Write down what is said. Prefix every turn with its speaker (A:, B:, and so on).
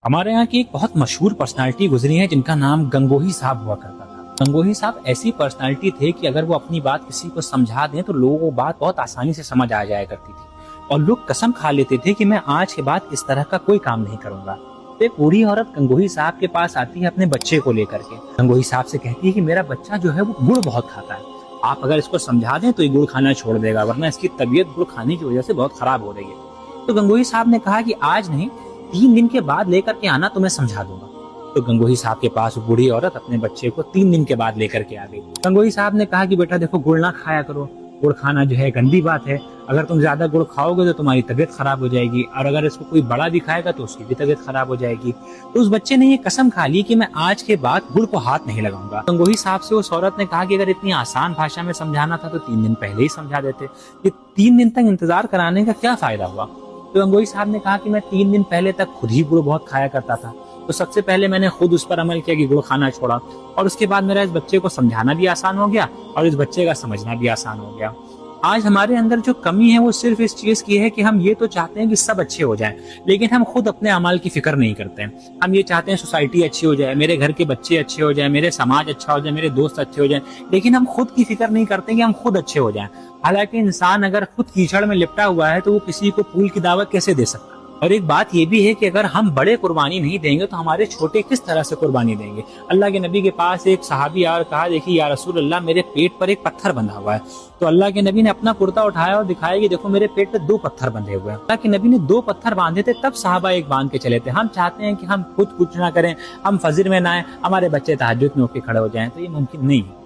A: हमारे यहाँ की एक बहुत मशहूर पर्सनालिटी गुजरी है जिनका नाम गंगोही साहब हुआ करता था। गंगोही साहब ऐसी पर्सनालिटी थे कि अगर वो अपनी बात किसी को समझा दें तो लोगों को बात बहुत आसानी से समझ आ जाया करती थी और लोग कसम खा लेते थे कि मैं आज के बाद इस तरह का कोई काम नहीं करूंगा। तो एक बूढ़ी औरत गंगोही साहब के पास आती है अपने बच्चे को लेकर के। गंगोही साहब से कहती है कि मेरा बच्चा जो है वो गुड़ बहुत खाता है, आप अगर इसको समझा दें तो ये गुड़ खाना छोड़ देगा, वरना इसकी तबीयत गुड़ खाने की वजह से बहुत खराब हो रही है। तो गंगोही साहब ने कहा कि आज नहीं, 3 दिन के बाद लेकर के आना तो मैं समझा दूंगा। तो गंगोही साहब के पास बूढ़ी औरत अपने बच्चे को 3 दिन के बाद लेकर के आ गई। गंगोही साहब ने कहा कि बेटा देखो, गुड़ ना खाया करो, गुड़ खाना जो है गंदी बात है, अगर तुम ज्यादा गुड़ खाओगे तो तुम्हारी तबीयत खराब हो जाएगी, और अगर इसको कोई बड़ा भी खाएगा तो उसकी भी तबीयत खराब हो जाएगी। तो उस बच्चे ने ये कसम खा ली कि मैं आज के बाद गुड़ को हाथ नहीं लगाऊंगा। गंगोही साहब से उस औरत ने कहा कि अगर इतनी आसान भाषा में समझाना था तो 3 दिन पहले ही समझा देते, कि 3 दिन तक इंतजार कराने का क्या फायदा हुआ। तो गंगोही साहब ने कहा कि मैं 3 दिन पहले तक खुद ही गुड़ बहुत खाया करता था, तो सबसे पहले मैंने खुद उस पर अमल किया कि गुड़ खाना छोड़ा, और उसके बाद मेरा इस बच्चे को समझाना भी आसान हो गया और इस बच्चे का समझना भी आसान हो गया। आज हमारे अंदर जो कमी है वो सिर्फ इस चीज की है कि हम ये तो चाहते हैं कि सब अच्छे हो जाएं, लेकिन हम खुद अपने अमाल की फिक्र नहीं करते हैं। हम ये चाहते हैं सोसाइटी अच्छी हो जाए, मेरे घर के बच्चे अच्छे हो जाए, मेरे समाज अच्छा हो जाए, मेरे दोस्त अच्छे हो जाए, लेकिन हम खुद की फिक्र नहीं करते कि हम खुद अच्छे हो जाएं। हालांकि इंसान अगर खुद कीचड़ में लिपटा हुआ है तो वो किसी को फूल की दावत कैसे दे सकता है। और एक बात ये भी है कि अगर हम बड़े कुर्बानी नहीं देंगे तो हमारे छोटे किस तरह से कुर्बानी देंगे। अल्लाह के नबी के पास एक सहाबी आया और कहा, देखिए या रसूल अल्लाह, मेरे पेट पर एक पत्थर बंधा हुआ है। तो अल्लाह के नबी ने अपना कुर्ता उठाया और दिखाया कि देखो मेरे पेट पे 2 पत्थर बंधे हुए हैं। अल्लाह के नबी ने 2 पत्थर बांधे थे, तब साहबा एक बांध के चले थे। हम चाहते हैं कि हम खुद कुछ ना करें, हम फजर में ना आए, हमारे बच्चे तहज्जुद में होकर खड़े हो जाएं, तो ये मुमकिन नहीं है।